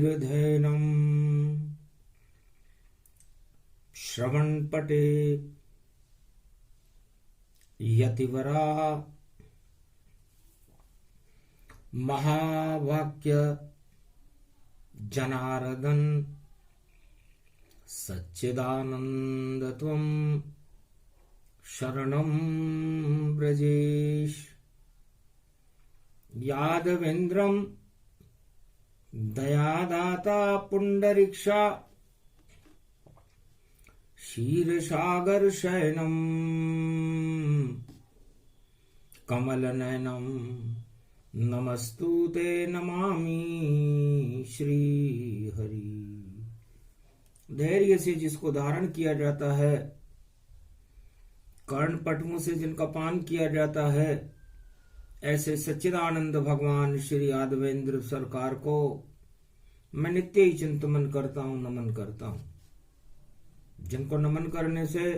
निर्धैनम् श्रवणपटे यतिवरा महावाक्य जनार्दन सच्चिदानंद त्वं शरणं व्रजेश। यादवेन्द्रं दयादाता पुंडरीक्षा क्षीरसागर शयनम् कमलनयनम् नमस्तुते नमामि श्री हरि। धैर्य से जिसको धारण किया जाता है, कर्णपटुओं से जिनका पान किया जाता है, ऐसे सच्चिदानंद भगवान श्री यादवेंद्र सरकार को मैं नित्य ही चिंतन करता हूं, नमन करता हूं। जिनको नमन करने से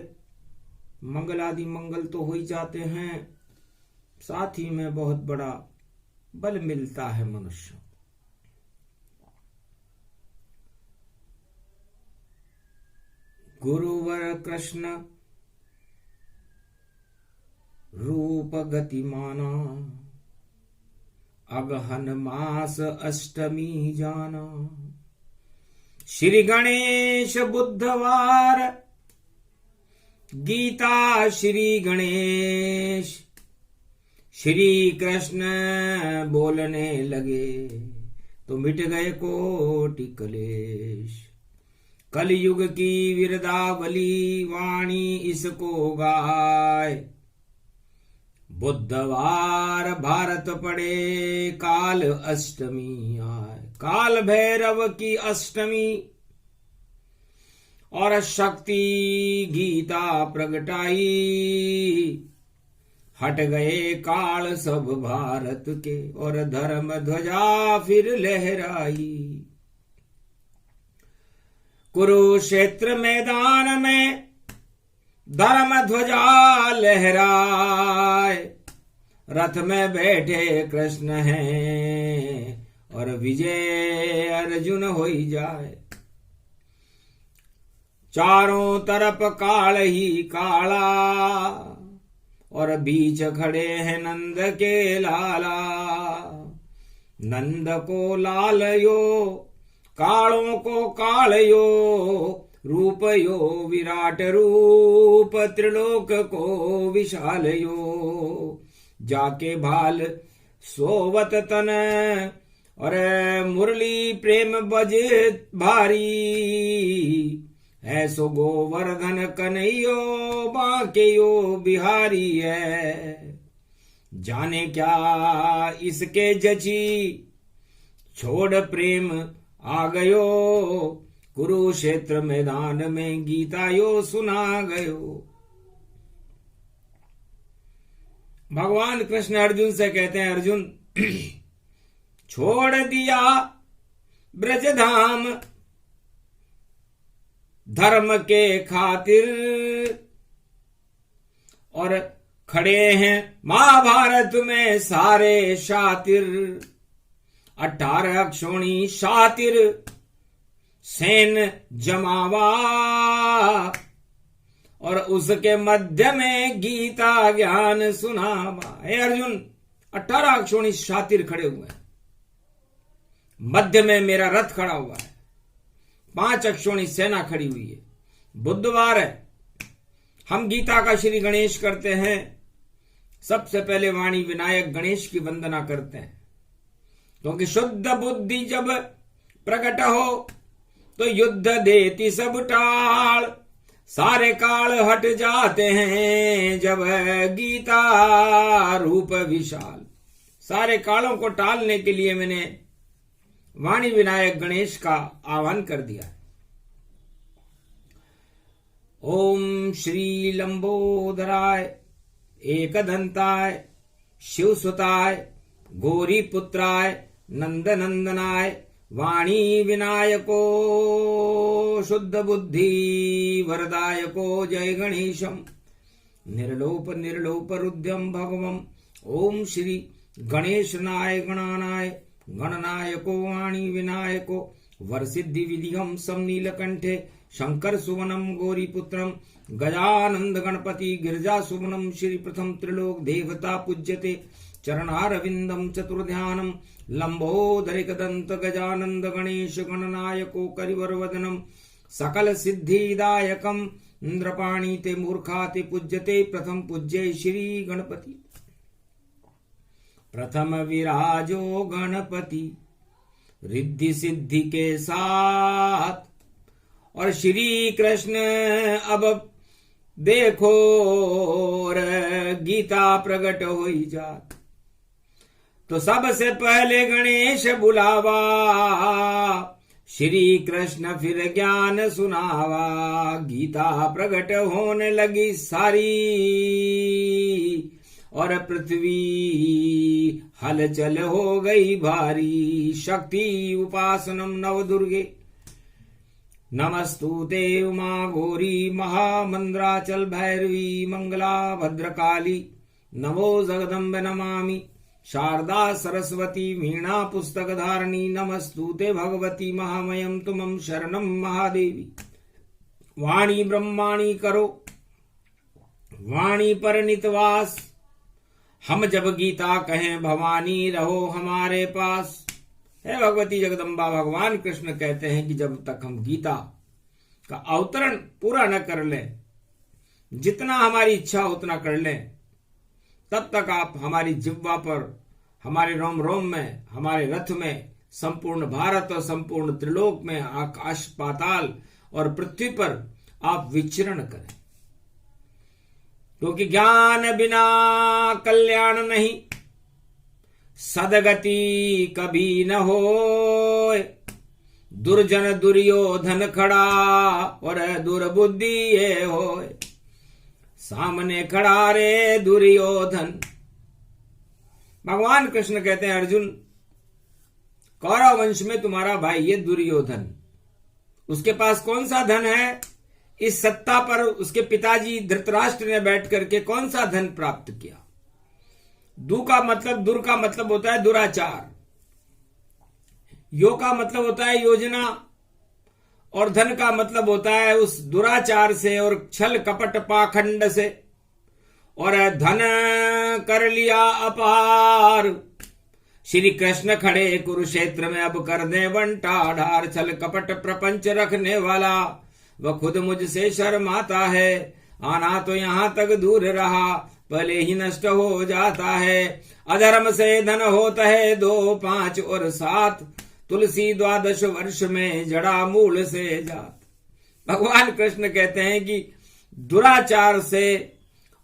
मंगल आदि मंगल तो हो ही जाते हैं, साथ ही में बहुत बड़ा बल मिलता है मनुष्य। गुरुवर कृष्ण रूप गतिमाना अगहन मास अष्टमी जाना। श्री गणेश बुधवार गीता श्री गणेश श्री कृष्ण बोलने लगे तो मिट गए कोटि कलेश। कलयुग की विरदावली वाणी इसको गाय। बुधवार भारत पड़े काल अष्टमी आए। काल भैरव की अष्टमी और शक्ति गीता प्रगटाई। हट गए काल सब भारत के और धर्म ध्वजा फिर लहराई। कुरुक्षेत्र मैदान में धर्म ध्वजा लहराए। रथ में बैठे कृष्ण हैं और विजय अर्जुन होई जाए। चारों तरफ काल ही काला और बीच खड़े हैं नंद के लाला। नंद को लाल यो कालों को काल यो। रूप यो विराट रूप त्रिलोक को विशाल यो। जाके भाल सोवत तन और मुरली प्रेम बजे भारी। ऐसो गोवर्धन कन्हैयो बाके यो बिहारी है। जाने क्या इसके जची छोड़ प्रेम आ गयो। कुरुक्षेत्र मैदान में गीता यो सुना गयो। भगवान कृष्ण अर्जुन से कहते हैं, अर्जुन छोड़ दिया ब्रजधाम धर्म के खातिर और खड़े हैं महाभारत में सारे शातिर। 18 अक्षोणी शातिर सेन जमावा और उसके मध्य में गीता ज्ञान सुनावा। हे अर्जुन, 18 अक्षोणी शातिर खड़े हुए हैं, मध्य में मेरा रथ खड़ा हुआ है, 5 अक्षोणी सेना खड़ी हुई है। बुधवार है, हम गीता का श्री गणेश करते हैं। सबसे पहले वाणी विनायक गणेश की वंदना करते हैं, क्योंकि शुद्ध बुद्धि जब प्रकट हो तो युद्ध देती सब टाल। सारे काल हट जाते हैं जब गीता रूप विशाल। सारे कालों को टालने के लिए मैंने वाणी विनायक गणेश का आह्वान कर दिया। ओम श्री लंबोदराय एकदंताय शिवसुताय गौरी पुत्राय नंदनंदनाय वाणी विनायको शुद्ध बुद्धि वरदायको जय गणेशम निर्लोप निर्लोप रुद्रम भगवम। ओम श्री गणेशनाय गणानाय गणनायको वाणी विनायको वरसिद्धि विधिगम सम नीलकंठे शंकर सुवनम गौरीपुत्रम गजानंद गणपति गिरिजा सुवनम श्री प्रथम त्रिलोक देवता पूज्यते चरणारविंदम चतुर्ध्यानम लंबोदरिक दंत गजानंद गणेश गणनायको करिवर वदनम सकल सिद्धिदायकम इंद्रपाणी ते मूर्खा ते पूज्यते प्रथम पूज्य श्री गणपति। प्रथम विराजो गणपति रिद्धि सिद्धि के साथ और श्री कृष्ण अब देखो गीता प्रकट होई जात। तो सबसे पहले गणेश बुलावा श्री कृष्ण फिर ज्ञान सुनावा। गीता प्रकट होने लगी सारी और पृथ्वी हलचल हो गई भारी। शक्ति उपासनम नव दुर्गे नमस्तुते उमा गौरी महामंद्राचल भैरवी मंगला भद्रकाली। नमो जगदम्ब नमामि शारदा सरस्वती वीणा पुस्तक धारणी। नमस्तुते भगवती महामयम तुमं शरणम महादेवी। वाणी ब्रह्माणी करो वाणी पर नितवास। हम जब गीता कहें भवानी रहो हमारे पास। है भगवती जगदम्बा भगवान कृष्ण कहते हैं कि जब तक हम गीता का अवतरण पूरा न कर लें, जितना हमारी इच्छा उतना कर लें, तब तक आप हमारी जिह्वा पर, हमारे रोम रोम में, हमारे रथ में, संपूर्ण भारत और संपूर्ण त्रिलोक में, आकाश पाताल और पृथ्वी पर आप विचरण करें। क्योंकि ज्ञान बिना कल्याण नहीं, सदगति कभी न होए। दुर्जन दुर्योधन खड़ा और दुर्बुद्धि ये होए। सामने खड़ा रे दुर्योधन। भगवान कृष्ण कहते हैं अर्जुन, कौरव वंश में तुम्हारा भाई ये दुर्योधन, उसके पास कौन सा धन है? इस सत्ता पर उसके पिताजी धृतराष्ट्र ने बैठ करके कौन सा धन प्राप्त किया? दुर का मतलब होता है दुराचार, यो का मतलब होता है योजना, और धन का मतलब होता है उस दुराचार से और छल कपट पाखंड से। और धन कर लिया अपार। श्री कृष्ण खड़े कुरुक्षेत्र में अब कर दे बंटा ढार। छल कपट प्रपंच रखने वाला वह खुद मुझसे शर्माता है। आना तो यहां तक दूर रहा, पहले ही नष्ट हो जाता है। अधर्म से धन होता है 2, 5 और 7। तुलसी 12 वर्ष में जड़ा मूल से जात। भगवान कृष्ण कहते हैं कि दुराचार से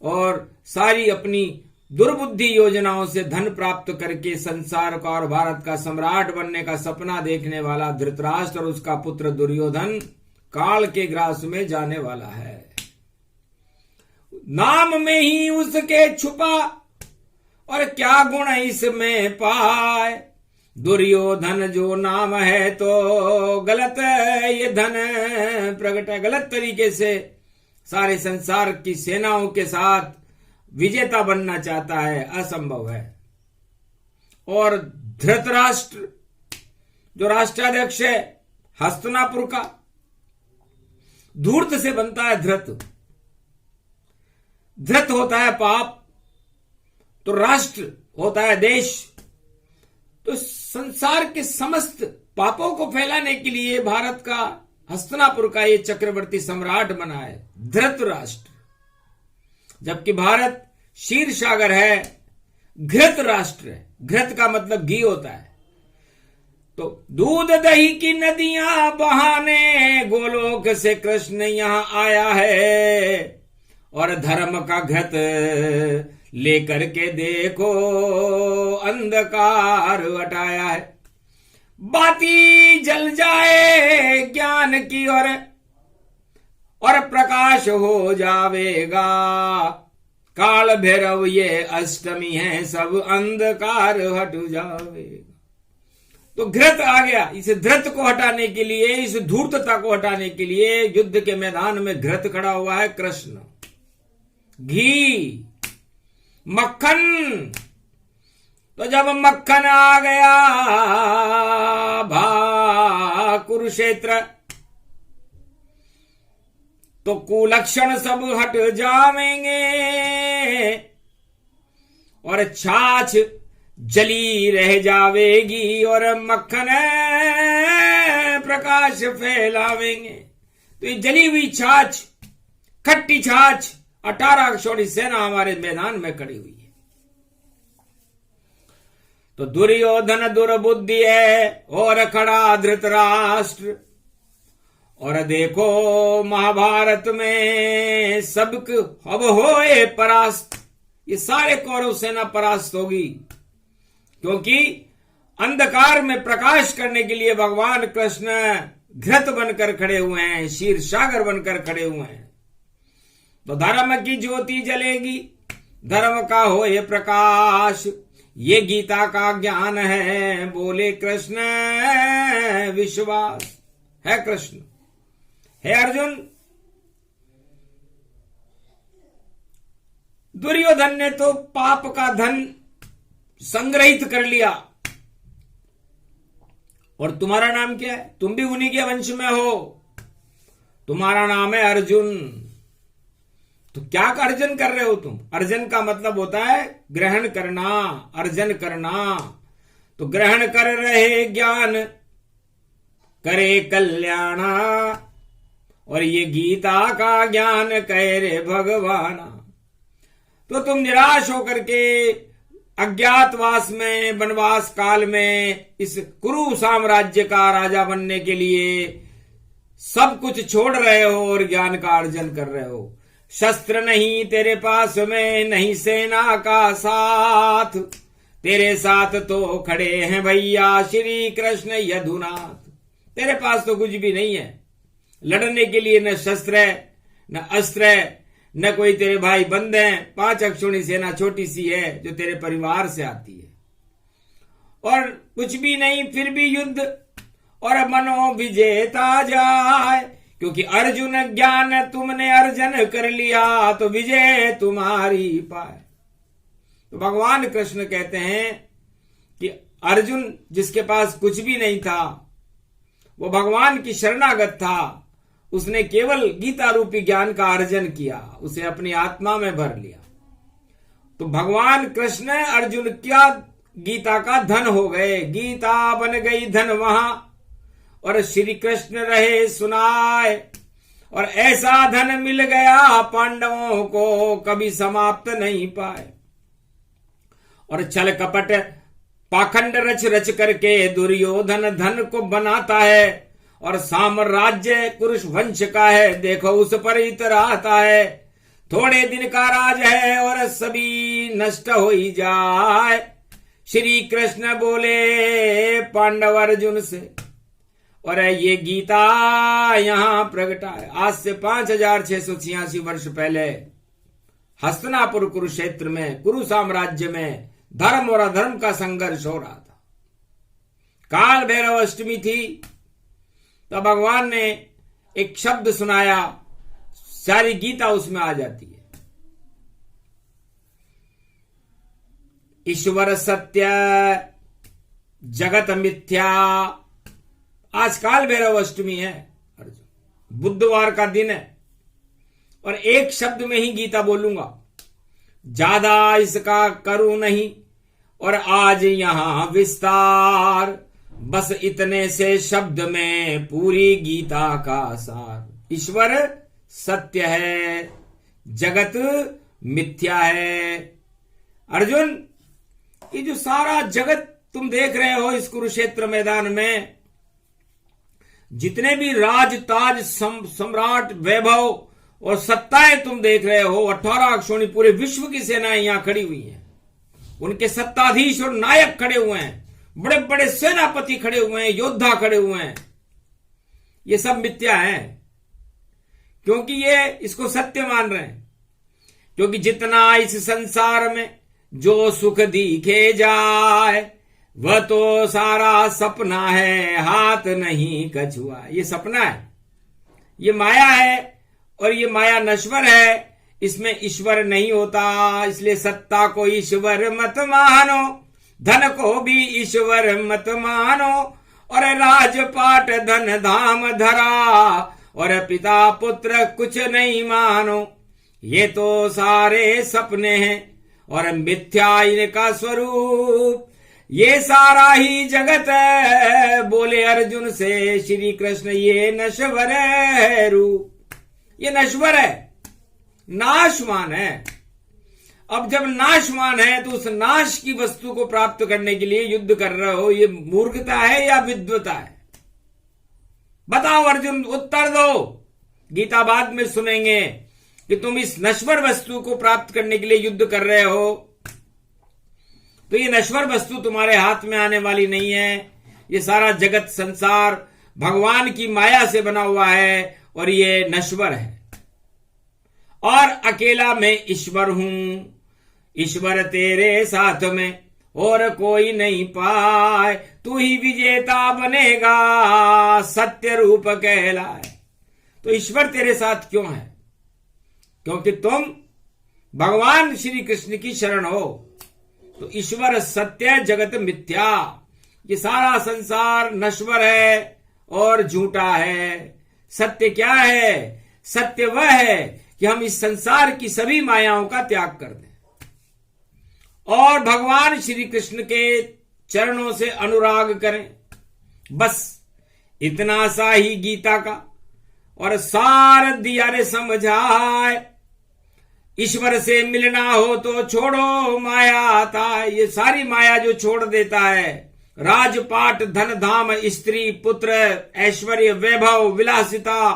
और सारी अपनी दुर्बुद्धि योजनाओं से धन प्राप्त करके संसार का और भारत का सम्राट बनने का सपना देखने वाला धृतराष्ट्र और उसका पुत्र दुर्योधन काल के ग्रास में जाने वाला है। नाम में ही उसके छुपा और क्या गुण इसमें पाए। दुर्योधन जो नाम है तो गलत ये धन प्रकट है। गलत तरीके से सारे संसार की सेनाओं के साथ विजेता बनना चाहता है, असंभव है। और धृतराष्ट्र जो राष्ट्राध्यक्ष है हस्तिनापुर का, धूर्त से बनता है धृत। धृत होता है पाप, तो राष्ट्र होता है देश। तो संसार के समस्त पापों को फैलाने के लिए भारत का हस्तिनापुर का ये चक्रवर्ती सम्राट बना है धृतराष्ट्र। जबकि भारत क्षीर सागर है, घृत राष्ट्र है। घृत का मतलब घी होता है। तो दूध दही की नदियां बहाने गोलोक से कृष्ण यहां आया है। और धर्म का घृत लेकर के देखो अंधकार हटाया है। बाती जल जाए ज्ञान की और प्रकाश हो जावेगा। काल भैरव ये अष्टमी है, सब अंधकार हट जावेगा। तो घृत आ गया। इस धृत को हटाने के लिए, इस धूर्तता को हटाने के लिए युद्ध के मैदान में घृत खड़ा हुआ है कृष्ण। घी, मक्खन, तो जब मक्खन आ गया कुरुक्षेत्र, तो कुलक्षण सब हट जावेंगे और छाछ जली रह जावेगी और मक्खन प्रकाश फैलावेंगे। तो ये जली हुई छाछ, खट्टी छाछ, 18 अक्षौणी सेना हमारे मैदान में खड़ी हुई है। तो दुर्योधन दुर्बुद्धि है और खड़ा धृतराष्ट्र, और देखो महाभारत में सबक अब होए परास्त, ये सारे कौरव सेना परास्त होगी, क्योंकि अंधकार में प्रकाश करने के लिए भगवान कृष्ण घृत बनकर खड़े हुए हैं, क्षीर सागर बनकर खड़े हुए हैं। तो धर्म की ज्योति जलेगी, धर्म का हो ये प्रकाश, ये गीता का ज्ञान है, बोले कृष्ण विश्वास है। कृष्ण है अर्जुन, दुर्योधन ने तो पाप का धन संग्रहित कर लिया, और तुम्हारा नाम क्या है? तुम भी उन्हीं के वंश में हो, तुम्हारा नाम है अर्जुन। तो क्या अर्जन कर रहे हो तुम? अर्जन का मतलब होता है ग्रहण करना, अर्जन करना। तो ग्रहण कर रहे ज्ञान करे कल्याणा, और ये गीता का ज्ञान कह रे भगवाना। तो तुम निराश होकर के अज्ञातवास में, वनवास काल में, इस कुरु साम्राज्य का राजा बनने के लिए सब कुछ छोड़ रहे हो और ज्ञान का अर्जन कर रहे हो। शस्त्र नहीं तेरे पास में, नहीं सेना का साथ, तेरे साथ तो खड़े हैं भैया श्री कृष्ण यदुनाथ। तेरे पास तो कुछ भी नहीं है लड़ने के लिए, न शस्त्र है, न अस्त्र है, न कोई तेरे भाई बंद हैं। 5 अक्षौणी सेना छोटी सी है जो तेरे परिवार से आती है, और कुछ भी नहीं, फिर भी युद्ध और मनो विजेता जाए, क्योंकि अर्जुन ज्ञान तुमने अर्जन कर लिया, तो विजय तुम्हारी पाए। तो भगवान कृष्ण कहते हैं कि अर्जुन जिसके पास कुछ भी नहीं था, वो भगवान की शरणागत था, उसने केवल गीता रूपी ज्ञान का अर्जन किया, उसे अपनी आत्मा में भर लिया। तो भगवान कृष्ण अर्जुन क्या गीता का धन हो गए, गीता बन गई धन वहां, और श्री कृष्ण रहे सुनाए, और ऐसा धन मिल गया पांडवों को कभी समाप्त नहीं पाए। और छल कपट पाखंड रच रच करके दुर्योधन धन को बनाता है, और साम्राज्य कुरुष वंश का है, देखो उस पर इतराता है। थोड़े दिन का राज है और सभी नष्ट हो ही जाए। श्री कृष्ण बोले पांडव अर्जुन से, और ये गीता यहां प्रगटा है। आज से 5686 वर्ष पहले हस्तिनापुर कुरुक्षेत्र में, कुरु साम्राज्य में धर्म और अधर्म का संघर्ष हो रहा था। काल भैरव अष्टमी थी, तो भगवान ने एक शब्द सुनाया, सारी गीता उसमें आ जाती है। ईश्वर सत्य जगत मिथ्या। आज काल भैरव अष्टमी है, बुधवार का दिन है, और एक शब्द में ही गीता बोलूंगा, ज्यादा इसका करूं नहीं, और आज यहां विस्तार, बस इतने से शब्द में पूरी गीता का सार। ईश्वर सत्य है, जगत मिथ्या है। अर्जुन, ये जो सारा जगत तुम देख रहे हो इस कुरुक्षेत्र मैदान में, जितने भी राज ताज सम्राट वैभव और सत्ताएं तुम देख रहे हो, 18 अक्षौणी पूरे विश्व की सेनाएं यहां खड़ी हुई हैं, उनके सत्ताधीश और नायक खड़े हुए हैं, बड़े बड़े सेनापति खड़े हुए हैं, योद्धा खड़े हुए हैं। ये सब मिथ्या है, क्योंकि ये इसको सत्य मान रहे हैं। क्योंकि जितना इस संसार में जो सुख दिखे जाए, वह तो सारा सपना है, हाथ नहीं कछुआ। ये सपना है, ये माया है, और ये माया नश्वर है, इसमें ईश्वर नहीं होता। इसलिए सत्ता को ईश्वर मत मानो, धन को भी ईश्वर मत मानो, और राजपाट धन धाम धरा, और पिता पुत्र कुछ नहीं मानो। ये तो सारे सपने हैं और मिथ्या इनका स्वरूप, ये सारा ही जगत है। बोले अर्जुन से श्री कृष्ण ये नश्वर है रूप, ये नश्वर है, नाशवान है। अब जब नाशवान है तो उस नाश की वस्तु को प्राप्त करने के लिए युद्ध कर रहे हो, ये मूर्खता है या विद्वता है? बताओ अर्जुन, उत्तर दो। गीता बाद में सुनेंगे कि तुम इस नश्वर वस्तु को प्राप्त करने के लिए युद्ध कर रहे हो, तो ये नश्वर वस्तु तुम्हारे हाथ में आने वाली नहीं है। ये सारा जगत संसार भगवान की माया से बना हुआ है और ये नश्वर है, और अकेला मैं ईश्वर हूं। ईश्वर तेरे साथ में और कोई नहीं पाए, तू ही विजेता बनेगा, सत्य रूप कहलाए। तो ईश्वर तेरे साथ क्यों है? क्योंकि तुम भगवान श्री कृष्ण की शरण हो। तो ईश्वर सत्य, जगत मिथ्या। ये सारा संसार नश्वर है और झूठा है। सत्य क्या है? सत्य वह है कि हम इस संसार की सभी मायाओं का त्याग कर दें और भगवान श्री कृष्ण के चरणों से अनुराग करें। बस इतना सा ही गीता का और सार दिया रे समझाए। ईश्वर से मिलना हो तो छोड़ो माया आता है। ये सारी माया जो छोड़ देता है, राजपाट धन धाम स्त्री पुत्र ऐश्वर्य वैभव विलासिता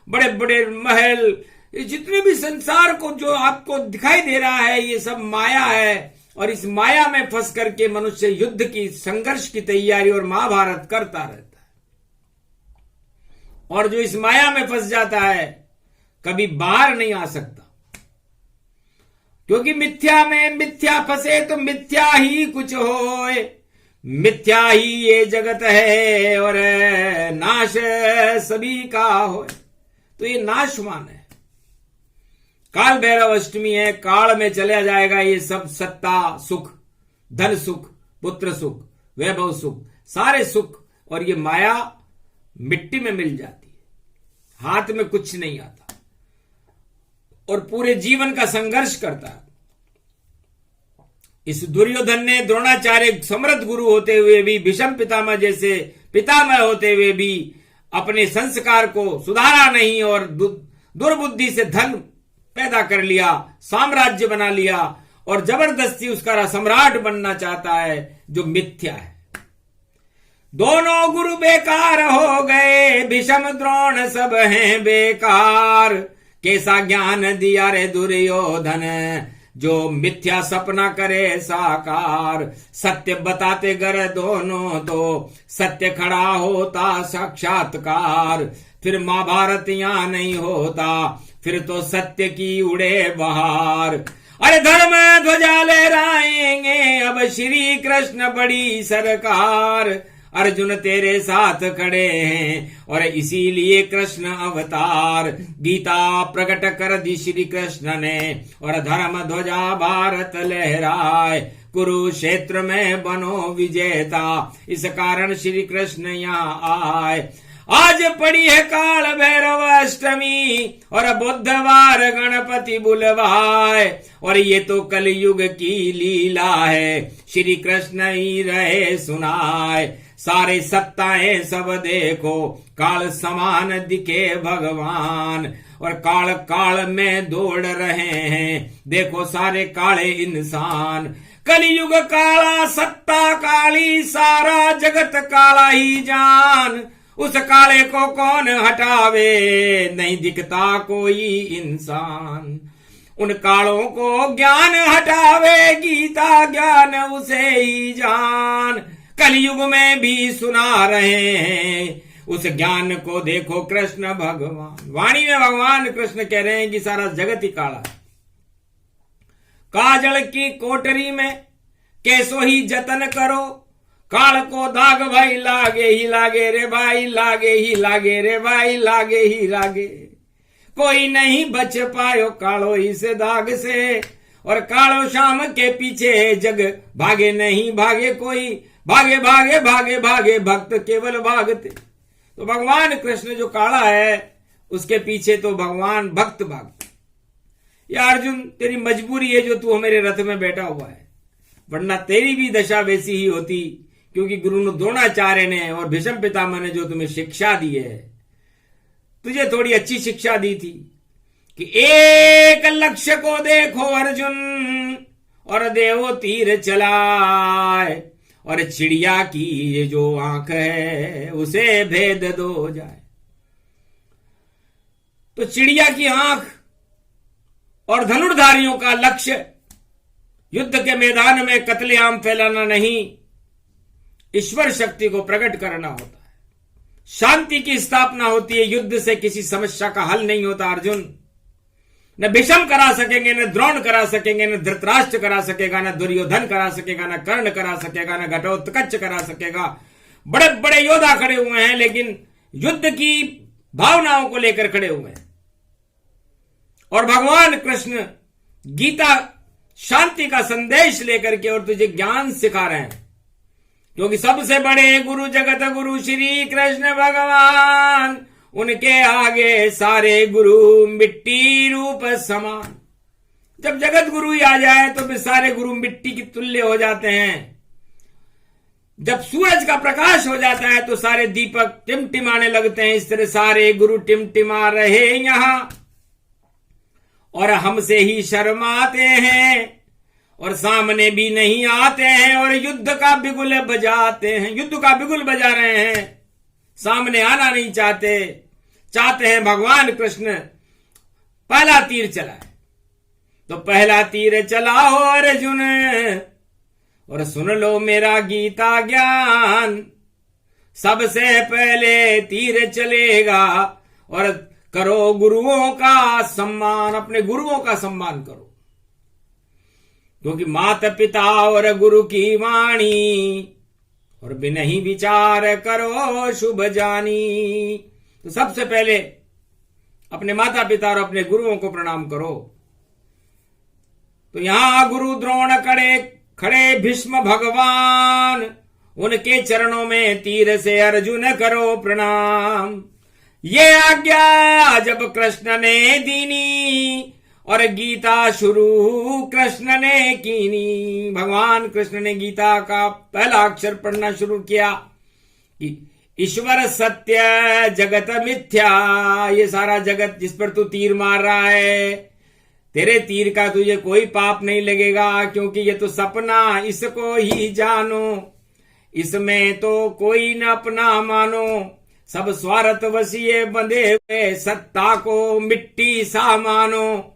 बड़े बड़े महल, ये जितने भी संसार को जो आपको दिखाई दे रहा है, ये सब माया है। और इस माया में फंस करके मनुष्य युद्ध की, संघर्ष की तैयारी और महाभारत करता रहता है। और जो इस माया में फंस जाता है कभी बाहर नहीं आ सकता, क्योंकि मिथ्या में मिथ्या फंसे तो मिथ्या ही कुछ होए। मिथ्या ही ये जगत है और नाश सभी का होए। तो ये नाशवान है। काल भैरव अष्टमी है, काल में चला जाएगा ये सब सत्ता सुख, धन सुख, पुत्र सुख, वैभव सुख, सारे सुख। और ये माया मिट्टी में मिल जाती है, हाथ में कुछ नहीं आता और पूरे जीवन का संघर्ष करता है। इस दुर्योधन ने द्रोणाचार्य समृद्ध गुरु होते हुए भी, भीष्म पितामह जैसे पितामह होते हुए भी अपने संस्कार को सुधारा नहीं और दुर्बुद्धि से धन पैदा कर लिया, साम्राज्य बना लिया और जबरदस्ती उसका सम्राट बनना चाहता है, जो मिथ्या है। दोनों गुरु बेकार हो गए, भीष्म द्रोण सब हैं बेकार। कैसा ज्ञान दिया रे दुर्योधन, जो मिथ्या सपना करे साकार। सत्य बताते गर दोनों तो सत्य खड़ा होता साक्षात्कार। फिर महाभारत यहां नहीं होता, फिर तो सत्य की उड़े बहार। अरे धर्म ध्वजा लहराएंगे अब श्री कृष्ण बड़ी सरकार। अर्जुन तेरे साथ खड़े हैं और इसीलिए कृष्ण अवतार। गीता प्रकट कर दी श्री कृष्ण ने और धर्म ध्वजा भारत लहराए। कुरुक्षेत्र में बनो विजेता, इस कारण श्री कृष्ण यहाँ आए। आज पड़ी है काल भैरव अष्टमी और बुधवार गणपति बुलवाए। और ये तो कलयुग की लीला है, श्री कृष्ण ही रहे सुनाए। सारे सत्ताएं सब देखो, काल समान दिखे भगवान। और काल काल में दौड़ रहे हैं, देखो सारे काले इंसान। कलयुग काला सत्ता काली, सारा जगत काला ही जान। उस काले को कौन हटावे, नहीं दिखता कोई इंसान। उन कालों को ज्ञान हटावे, गीता ज्ञान उसे ही जान। कलयुग में भी सुना रहे हैं, उस ज्ञान को देखो कृष्ण भगवान। वाणी में भगवान कृष्ण कह रहे हैं कि सारा जगत ही काला है। काजल की कोठरी में कैसो ही जतन करो, काल को दाग भाई लागे ही लागे रे भाई, लागे ही लागे रे भाई, लागे ही लागे। कोई नहीं बच पायो कालो इस दाग से, और कालो श्याम के पीछे जग भागे नहीं भागे कोई, भागे भागे भागे भागे भक्त केवल भागते। तो भगवान कृष्ण जो काला है उसके पीछे तो भगवान भक्त भागते। या अर्जुन तेरी मजबूरी है जो तू मेरे रथ में बैठा हुआ है, वरना तेरी भी दशा वैसी ही होती, क्योंकि गुरु द्रोणाचार्य ने और भीष्म पितामह ने जो तुम्हें शिक्षा दी है, तुझे थोड़ी अच्छी शिक्षा दी थी कि एक लक्ष्य को देखो अर्जुन और देवो तीर चलाए, और चिड़िया की ये जो आंख है उसे भेद दो जाए। तो चिड़िया की आंख और धनुर्धारियों का लक्ष्य युद्ध के मैदान में कत्लेआम फैलाना नहीं, ईश्वर शक्ति को प्रकट करना होता है, शांति की स्थापना होती है। युद्ध से किसी समस्या का हल नहीं होता अर्जुन। न भीष्म करा सकेंगे, न द्रोण करा सकेंगे, न धृतराष्ट्र करा सकेगा, न दुर्योधन करा सकेगा, न कर्ण करा सकेगा, न घटोत्कच करा सकेगा। बड़े बड़े योद्धा खड़े हुए हैं, लेकिन युद्ध की भावनाओं को लेकर खड़े हुए हैं। और भगवान कृष्ण गीता शांति का संदेश लेकर के और तुझे ज्ञान सिखा रहे हैं, क्योंकि सबसे बड़े गुरु जगत गुरु श्री कृष्ण भगवान, उनके आगे सारे गुरु मिट्टी रूप समान। जब जगत गुरु ही आ जाए तो फिर सारे गुरु मिट्टी की तुल्य हो जाते हैं। जब सूरज का प्रकाश हो जाता है तो सारे दीपक टिमटिमाने लगते हैं। इस तरह सारे गुरु टिमटिमा रहे यहां और हमसे ही शर्माते हैं और सामने भी नहीं आते हैं और युद्ध का बिगुल बजाते हैं, युद्ध का बिगुल बजा रहे हैं, सामने आना नहीं चाहते हैं। भगवान कृष्ण पहला तीर चलाए, तो पहला तीर चलाओ अर्जुन और सुन लो मेरा गीता ज्ञान। सबसे पहले तीर चलेगा और करो गुरुओं का सम्मान, अपने गुरुओं का सम्मान करो, क्योंकि माता पिता और गुरु की वाणी और बिना ही विचार करो शुभ जानी। तो सबसे पहले अपने माता पिता और अपने गुरुओं को प्रणाम करो। तो यहां गुरु द्रोण खड़े भीष्म भगवान, उनके चरणों में तीर से अर्जुन करो प्रणाम। ये आज्ञा जब कृष्ण ने दीनी और गीता शुरू कृष्ण ने कीनी। भगवान कृष्ण ने गीता का पहला अक्षर पढ़ना शुरू किया कि ईश्वर सत्य जगत मिथ्या। ये सारा जगत जिस पर तू तीर मार रहा है, तेरे तीर का तुझे कोई पाप नहीं लगेगा, क्योंकि ये तो सपना, इसको ही जानो, इसमें तो कोई न अपना मानो। सब स्वार्थ वसीये बंधे हुए, सत्ता को मिट्टी सा मानो।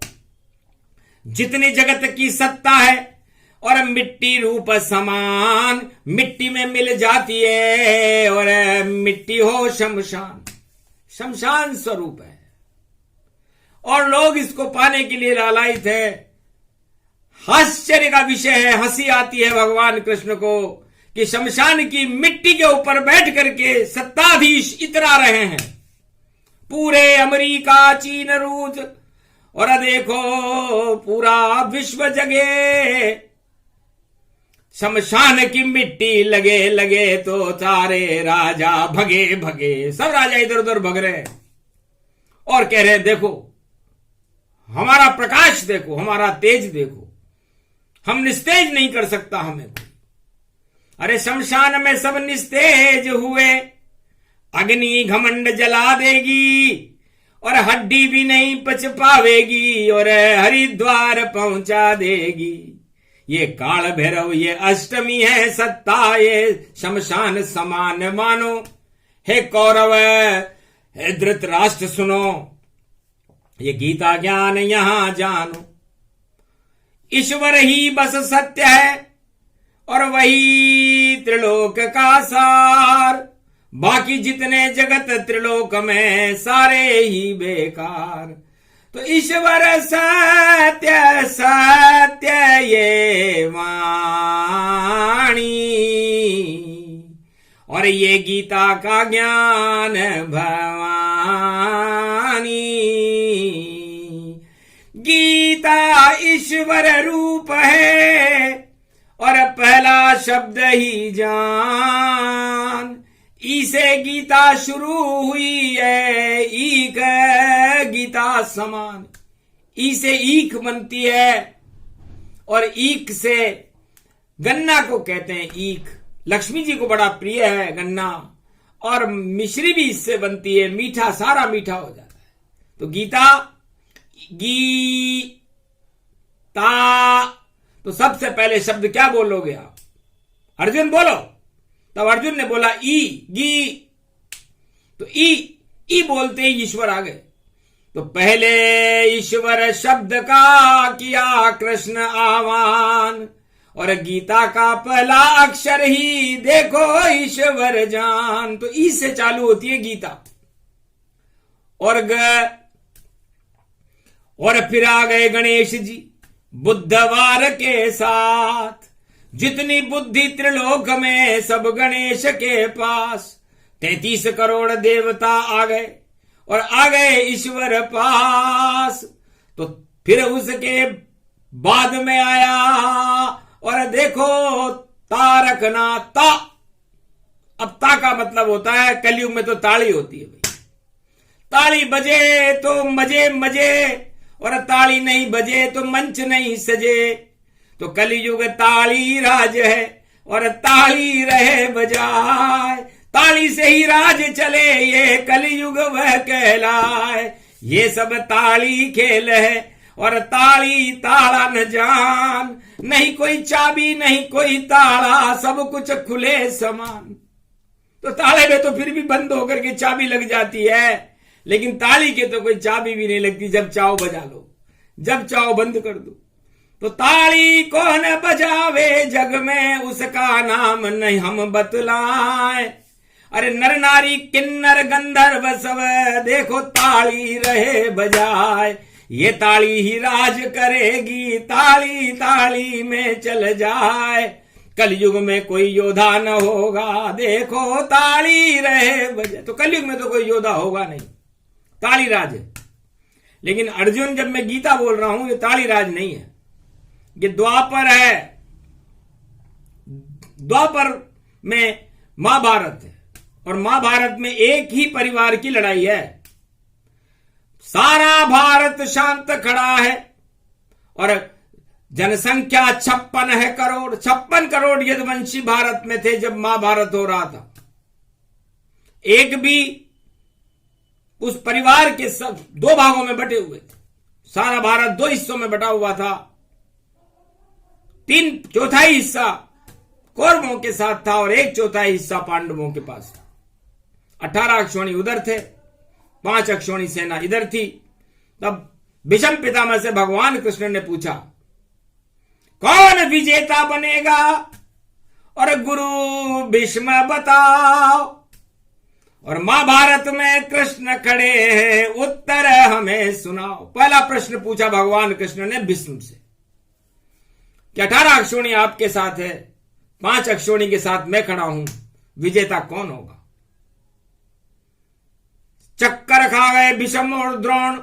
जितनी जगत की सत्ता है और मिट्टी रूप समान, मिट्टी में मिल जाती है और मिट्टी हो शमशान, शमशान स्वरूप है। और लोग इसको पाने के लिए लालायित है। आश्चर्य का विषय है, हंसी आती है भगवान कृष्ण को कि शमशान की मिट्टी के ऊपर बैठ करके सत्ताधीश इतरा रहे हैं। पूरे अमेरिका, चीन, रूस और देखो पूरा विश्व जगे, शमशान की मिट्टी लगे लगे तो सारे राजा भगे भगे। सब राजा इधर उधर भग रहे हैं और कह रहे हैं देखो हमारा प्रकाश, देखो हमारा तेज, देखो हम निस्तेज नहीं कर सकता हमें कोई। अरे शमशान में सब निस्तेज हुए, अग्नि घमंड जला देगी और हड्डी भी नहीं पच पावेगी और हरिद्वार पहुंचा देगी। ये काल भैरव, ये अष्टमी है सत्ता, ये शमशान समान मानो। हे कौरव, हे धृतराष्ट्र सुनो, ये गीता ज्ञान यहां जानो। ईश्वर ही बस सत्य है और वही त्रिलोक का सार, बाकी जितने जगत त्रिलोक में सारे ही बेकार। तो ईश्वर सत्य सत्य ये वाणी और ये गीता का ज्ञान भवानी। गीता ईश्वर ईश्वर रूप है और पहला शब्द ही जान। ई से गीता शुरू हुई है, ईक गीता समान। ई से ईख बनती है और ईख से गन्ना को कहते हैं ईख। लक्ष्मी जी को बड़ा प्रिय है गन्ना, और मिश्री भी इससे बनती है, मीठा, सारा मीठा हो जाता है। तो गीता, गीता, तो सबसे पहले शब्द क्या बोलोगे आप? अर्जुन बोलो। तब अर्जुन ने बोला ई, गी। तो ई बोलते ही ईश्वर आ गए। तो पहले ईश्वर शब्द का किया कृष्ण आह्वान, और गीता का पहला अक्षर ही देखो ईश्वर जान। तो ई से चालू होती है गीता। और फिर आ गए गणेश जी बुधवार के साथ। जितनी बुद्धि त्रिलोक में सब गणेश के पास। 33 करोड़ देवता आ गए और आ गए ईश्वर पास। तो फिर उसके बाद में आया, और देखो तारक ना ता। अब ता का मतलब होता है, कलयुग में तो ताली होती है भाई। ताली बजे तो मजे मजे, और ताली नहीं बजे तो मंच नहीं सजे। तो कलयुग ताली राज है और ताली रहे बजाए। ताली से ही राज चले ये कलयुग वह कहलाए। ये सब ताली खेल है और ताली ताला न जान। नहीं कोई चाबी नहीं कोई ताला, सब कुछ खुले समान। तो ताले में तो फिर भी बंद होकर के चाबी लग जाती है, लेकिन ताली के तो कोई चाबी भी नहीं लगती। जब चाहो बजा लो, जब चाहो बंद कर दो। तो ताली कौन बजावे जग में, उसका नाम नहीं हम बतलाए। अरे नर नारी किन्नर गंधर्व सब देखो ताली रहे बजाए। ये ताली ही राज करेगी, ताली ताली में चल जाए। कलयुग में कोई योद्धा न होगा, देखो ताली रहे बजाए। तो कलयुग में तो कोई योद्धा होगा नहीं, ताली राज है। लेकिन अर्जुन, जब मैं गीता बोल रहा हूं, ये ताली राज नहीं है, ये द्वापर है। द्वापर में महाभारत है, और महाभारत में एक ही परिवार की लड़ाई है। सारा भारत शांत खड़ा है और जनसंख्या 56 है करोड़। 56 करोड़ यदुवंशी भारत में थे जब महाभारत हो रहा था। एक भी उस परिवार के सब 2 भागों में बटे हुए थे। सारा भारत 2 हिस्सों में बटा हुआ था। 3/4 हिस्सा कौरवों के साथ था और 1/4 हिस्सा पांडवों के पास था। 18 अक्षौणी उधर थे, 5 अक्षौणी सेना इधर थी। तब भीष्म पितामह से भगवान कृष्ण ने पूछा, कौन विजेता बनेगा? और गुरु भीष्म बताओ। और महाभारत में कृष्ण खड़े हैं, उत्तर हमें सुनाओ। पहला प्रश्न पूछा भगवान कृष्ण ने भीष्म से कि 18 अक्षौणी आपके साथ है, 5 अक्षौणी के साथ मैं खड़ा हूं, विजेता कौन होगा? चक्कर खा गए भीष्म और द्रोण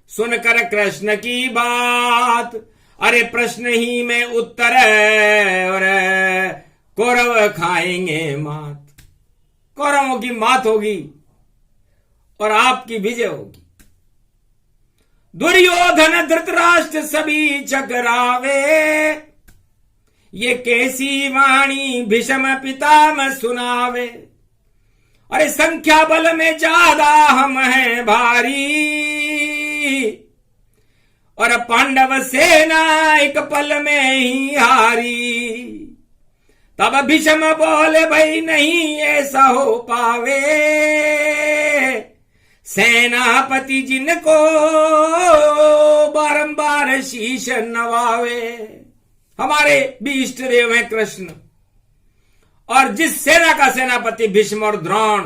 सुनकर कृष्ण की बात। अरे प्रश्न ही में उत्तर है और कौरव खाएंगे मात। कौरवों की मात होगी और आपकी विजय होगी। दुर्योधन धृतराष्ट्र सभी चकरावे, ये कैसी वाणी भीष्म पितामह सुनावे। अरे संख्या बल में ज्यादा हम हैं भारी, और पांडव सेना एक पल में ही हारी। तब भीष्म बोले, भाई नहीं ऐसा हो पावे। सेनापति जिनको बारंबार शीश नवावे। हमारे भी इष्ट देव हैं कृष्ण, और जिस सेना का सेनापति भीष्म और द्रोण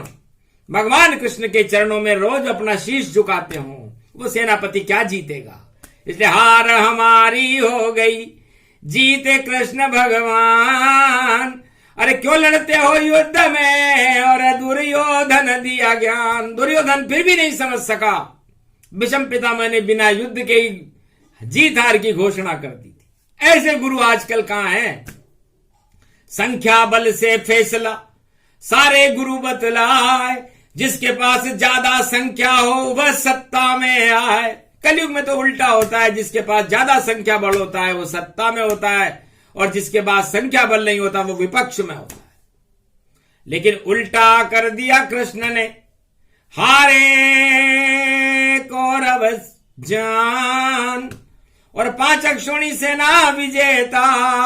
भगवान कृष्ण के चरणों में रोज अपना शीश झुकाते हों, वो सेनापति क्या जीतेगा? इसलिए हार हमारी हो गई, जीते कृष्ण भगवान। अरे क्यों लड़ते हो युद्ध में? और दुर्योधन दिया ज्ञान। दुर्योधन फिर भी नहीं समझ सका। भीष्म पितामह ने बिना युद्ध के ही जीत हार की घोषणा कर दी थी। ऐसे गुरु आजकल कहां हैं? संख्या बल से फैसला सारे गुरु बतलाए, जिसके पास ज्यादा संख्या हो वह सत्ता में आए। कलयुग में तो उल्टा होता है, जिसके पास ज्यादा संख्या बल होता है वो सत्ता में होता है, और जिसके पास संख्या बल नहीं होता वो विपक्ष में होता है। लेकिन उल्टा कर दिया कृष्ण ने, हारे कौरव जान, और 5 अक्षोणी सेना विजेता,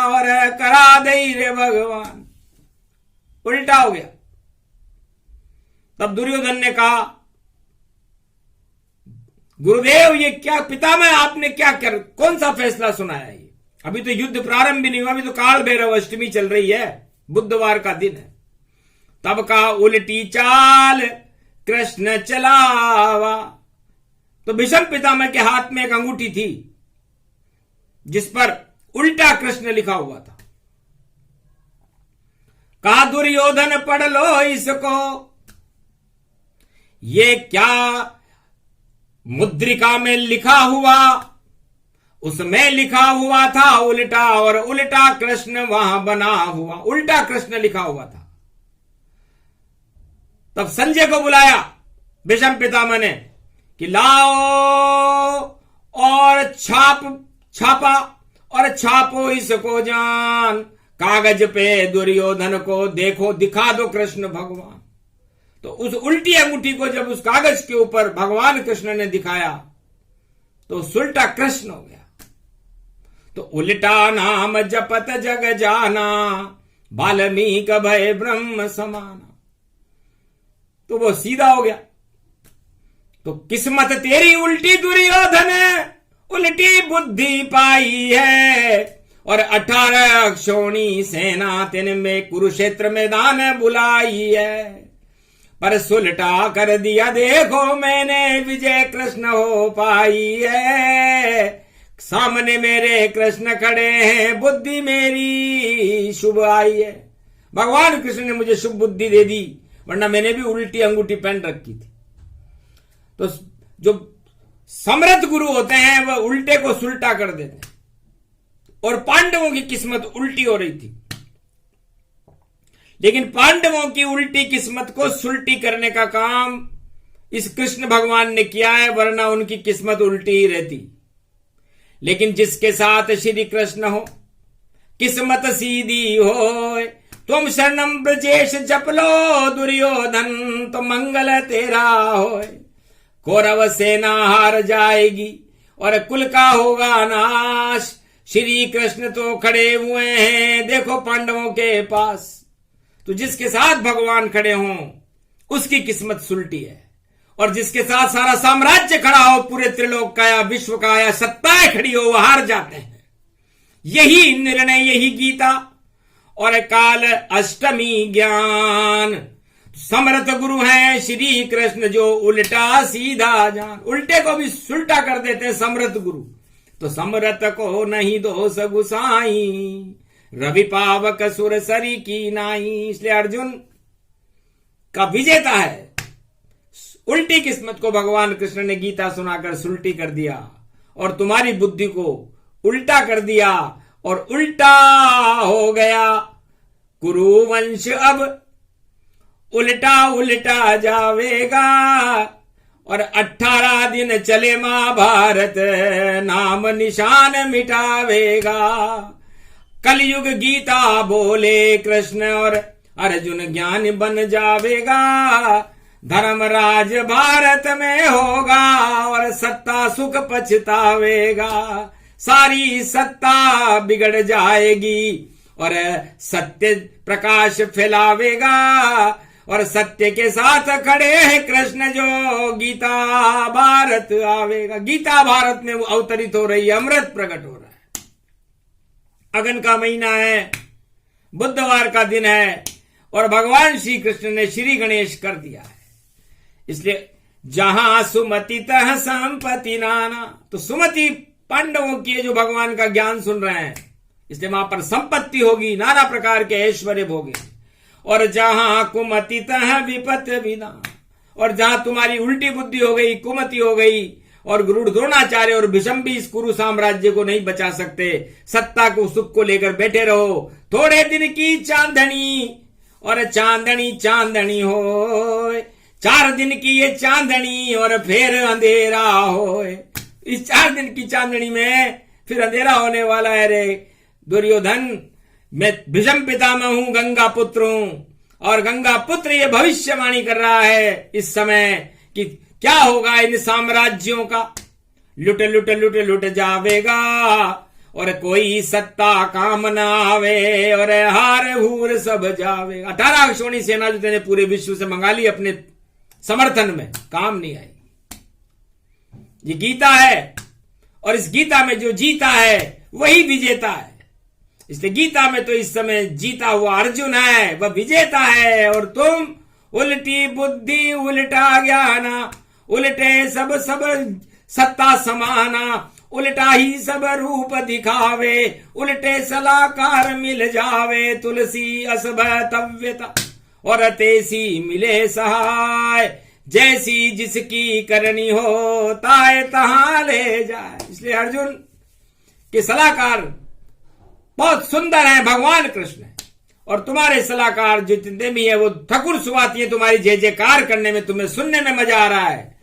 और करा दई रे भगवान। उल्टा हो गया। तब दुर्योधन ने कहा, गुरुदेव ये क्या, पितामह आपने क्या कर, कौन सा फैसला सुनाया? ये अभी तो युद्ध प्रारंभ भी नहीं हुआ, अभी तो काल भैरव अष्टमी चल रही है, बुधवार का दिन है। तब का उल्टी चाल कृष्ण चलावा। तो भीष्म पितामह के हाथ में एक अंगूठी थी जिस पर उल्टा कृष्ण लिखा हुआ था। कहा, दुर्योधन पढ़ लो इसको, ये क्या मुद्रिका में लिखा हुआ, उसमें लिखा हुआ था उल्टा, और उल्टा कृष्ण वहां बना हुआ। उल्टा कृष्ण लिखा हुआ था। तब संजय को बुलाया भीष्म पितामह ने कि लाओ और छापा और छापो इसको जान, कागज पे दुर्योधन को देखो, दिखा दो कृष्ण भगवान। तो उस उल्टी अंगूठी को जब उस कागज के ऊपर भगवान कृष्ण ने दिखाया तो सुलटा कृष्ण हो गया। तो उल्टा नाम जपत जग जाना, वाल्मीक भय ब्रह्म समाना। तो वो सीधा हो गया। तो किस्मत तेरी उल्टी दुर्योधन, उल्टी बुद्धि पाई है, और 18 अक्षोणी सेना तिन में कुरुक्षेत्र मैदान बुलाई है। पर सुलटा कर दिया देखो मैंने, विजय कृष्ण हो पाई है। सामने मेरे कृष्ण खड़े हैं, बुद्धि मेरी शुभ आई है। भगवान कृष्ण ने मुझे शुभ बुद्धि दे दी, वरना मैंने भी उल्टी अंगूठी पहन रखी थी। तो जो समर्थ गुरु होते हैं वह उल्टे को सुलटा कर देते हैं, और पांडवों की किस्मत उल्टी हो रही थी। लेकिन पांडवों की उल्टी किस्मत को सुलटी करने का काम इस कृष्ण भगवान ने किया है, वरना उनकी किस्मत उल्टी ही रहती। लेकिन जिसके साथ श्री कृष्ण हो, किस्मत सीधी हो। तुम शरणम ब्रजेश जप लो दुर्योधन, तो मंगल तेरा हो। कौरव सेना हार जाएगी और कुल का होगा नाश। श्री कृष्ण तो खड़े हुए हैं देखो पांडवों के पास। तो जिसके साथ भगवान खड़े हों उसकी किस्मत सुलटी है, और जिसके साथ सारा साम्राज्य खड़ा हो, पूरे त्रिलोक का या विश्व का या सत्ताएं खड़ी हो, वो हार जाते हैं। यही निर्णय, यही गीता और काल अष्टमी ज्ञान। समर्थ गुरु हैं श्री कृष्ण जो उल्टा सीधा जान। उल्टे को भी सुलटा कर देते हैं समर्थ गुरु। तो समर्थ को नहीं दोष गुसाई, रवि पावक सुर सरी की नाई। इसलिए अर्जुन का विजेता है। उल्टी किस्मत को भगवान कृष्ण ने गीता सुनाकर सुलटी कर दिया, और तुम्हारी बुद्धि को उल्टा कर दिया, और उल्टा हो गया कुरुवंश। अब उल्टा उल्टा जावेगा, और 18 दिन चले महाभारत, नाम निशान मिटावेगा। कलयुग गीता बोले कृष्ण, और अर्जुन ज्ञान बन जावेगा। धर्मराज भारत में होगा, और सत्ता सुख पछतावेगा। सारी सत्ता बिगड़ जाएगी, और सत्य प्रकाश फैलावेगा। और सत्य के साथ खड़े हैं कृष्ण जो गीता भारत आवेगा। गीता भारत में वो अवतरित हो रही है, अमृत प्रकट हो रहा है। अगन का महीना है, बुधवार का दिन है, और भगवान श्री कृष्ण ने श्री गणेश कर दिया है। इसलिए जहां सुमति तह संपत्ति नाना। तो सुमति पांडवों की है जो भगवान का ज्ञान सुन रहे हैं, इसलिए वहां पर संपत्ति होगी, नाना प्रकार के ऐश्वर्य भोगे। और जहां कुमति तह विपत विना। और जहां तुम्हारी उल्टी बुद्धि हो गई, कुमति हो गई, और गुरु द्रोणाचार्य और भीष्म भी इस कुरु साम्राज्य को नहीं बचा सकते। सत्ता को सुख को लेकर बैठे रहो। थोड़े दिन की चांदनी और चांदनी चांदनी हो, 4 दिन की ये चांदनी और फिर अंधेरा हो। इस 4 दिन की चांदनी में फिर अंधेरा होने वाला है रे दुर्योधन। मैं भीष्म पितामह हूं, गंगा पुत्र हूं, और गंगा पुत्र ये भविष्यवाणी कर रहा है इस समय कि क्या होगा इन साम्राज्यों का। लुट लुट लुट लुट जावेगा और कोई सत्ता काम न आवे और हार हूर सब जावेगा। 18 अक्षौणी सेना जो तेने पूरे विश्व से मंगा ली अपने समर्थन में, काम नहीं आई। ये गीता है और इस गीता में जो जीता है वही विजेता है। इसलिए गीता में तो इस समय जीता हुआ अर्जुन है, वह विजेता है, और तुम उल्टी बुद्धि उल्टा ज्ञाना, उल्टे सब सब सत्ता समाना, उल्टा ही सब रूप दिखावे, उल्टे सलाकार मिल जावे, तुलसी असभतव्यता और तेसी मिले सहाय, जैसी जिसकी करनी हो ताए तहां ले जाए। इसलिए अर्जुन के सलाहकार बहुत सुंदर है भगवान कृष्ण है, और तुम्हारे सलाहकार जो जितने भी है वो ठकुर सुवाती है। तुम्हारी जय जयकार करने में, तुम्हें सुनने में मजा आ रहा है,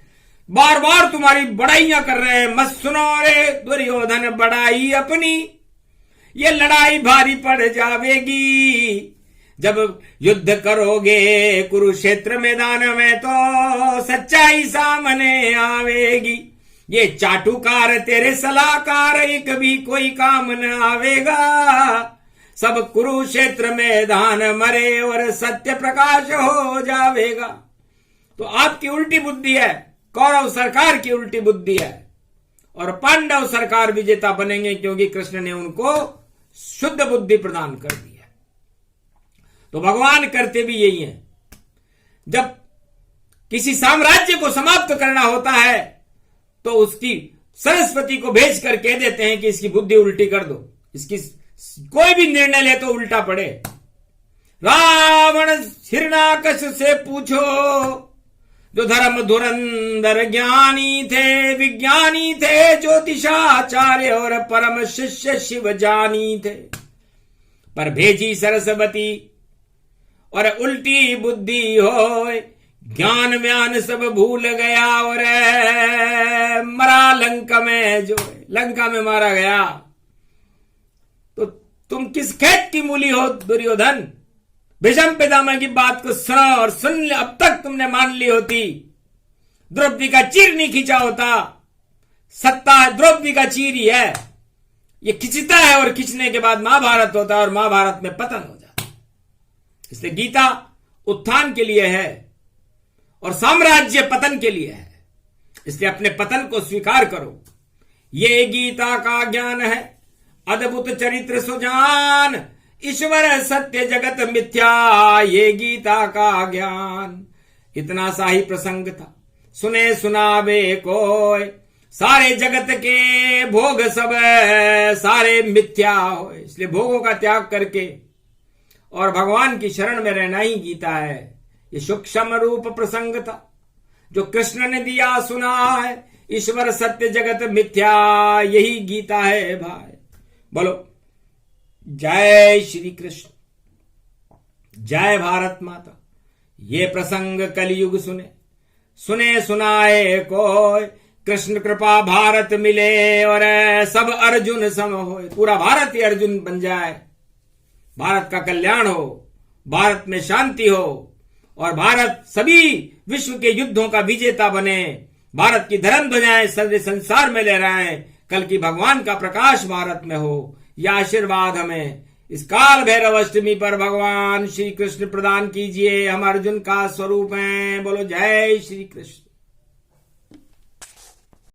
बार बार तुम्हारी बड़ाइयां कर रहे हैं। मत सुनो रे दुर्योधन बड़ाई अपनी, ये लड़ाई भारी पड़ जावेगी। जब युद्ध करोगे कुरुक्षेत्र मैदान में तो सच्चाई सामने आवेगी। ये चाटुकार तेरे सलाहकार एक भी कोई काम न आवेगा। सब कुरुक्षेत्र मैदान मरे और सत्य प्रकाश हो जावेगा। तो आपकी उल्टी बुद्धि है, कौरव सरकार की उल्टी बुद्धि है, और पांडव सरकार विजेता बनेंगे क्योंकि कृष्ण ने उनको शुद्ध बुद्धि प्रदान कर दी है। तो भगवान करते भी यही है। जब किसी साम्राज्य को समाप्त करना होता है तो उसकी सरस्वती को भेज कर कह देते हैं कि इसकी बुद्धि उल्टी कर दो, इसकी कोई भी निर्णय ले तो उल्टा पड़े। रावण हिरण्याकश से पूछो, जो धर्म धुरंधर ज्ञानी थे, विज्ञानी थे, ज्योतिषाचार्य और परम शिष्य शिव जानी थे, पर भेजी सरस्वती और उल्टी बुद्धि हो, ज्ञान व्यान सब भूल गया और मरा लंका में, जो लंका में मारा गया। तो तुम किस खेत की मूली हो दुर्योधन? भीष्म पितामह की बात को सुनो और सुन, अब तक तुमने मान ली होती, द्रौपदी का चीर नहीं खींचा होता। सत्ता द्रौपदी का चीर ही है, ये खिंचता है और खींचने के बाद महाभारत होता है और महाभारत में पतन हो जाता है। इसलिए गीता उत्थान के लिए है और साम्राज्य पतन के लिए है। इसलिए अपने पतन को स्वीकार करो। ये गीता का ज्ञान है, अद्भुत चरित्र सुजान, ईश्वर सत्य जगत मिथ्या, ये गीता का ज्ञान। इतना सा ही प्रसंग था, सुने सुनावे कोय, सारे जगत के भोग सब सारे मिथ्या हो। इसलिए भोगों का त्याग करके और भगवान की शरण में रहना ही गीता है। ये सूक्ष्म रूप प्रसंग था जो कृष्ण ने दिया, सुना है। ईश्वर सत्य जगत मिथ्या, यही गीता है भाई। बोलो जय श्री कृष्ण, जय भारत माता। ये प्रसंग कलयुग सुने, सुने सुनाए कोई, कृष्ण कृपा भारत मिले और सब अर्जुन सम होए। पूरा भारत ही अर्जुन बन जाए, भारत का कल्याण हो, भारत में शांति हो और भारत सभी विश्व के युद्धों का विजेता बने। भारत की धर्म ध्वजाएं सारे संसार में लहराएं, कल की भगवान का प्रकाश भारत में हो। यह आशीर्वाद हमें इस काल भैरव अष्टमी पर भगवान श्री कृष्ण प्रदान कीजिए। हम अर्जुन का स्वरूप हैं। बोलो जय श्री कृष्ण।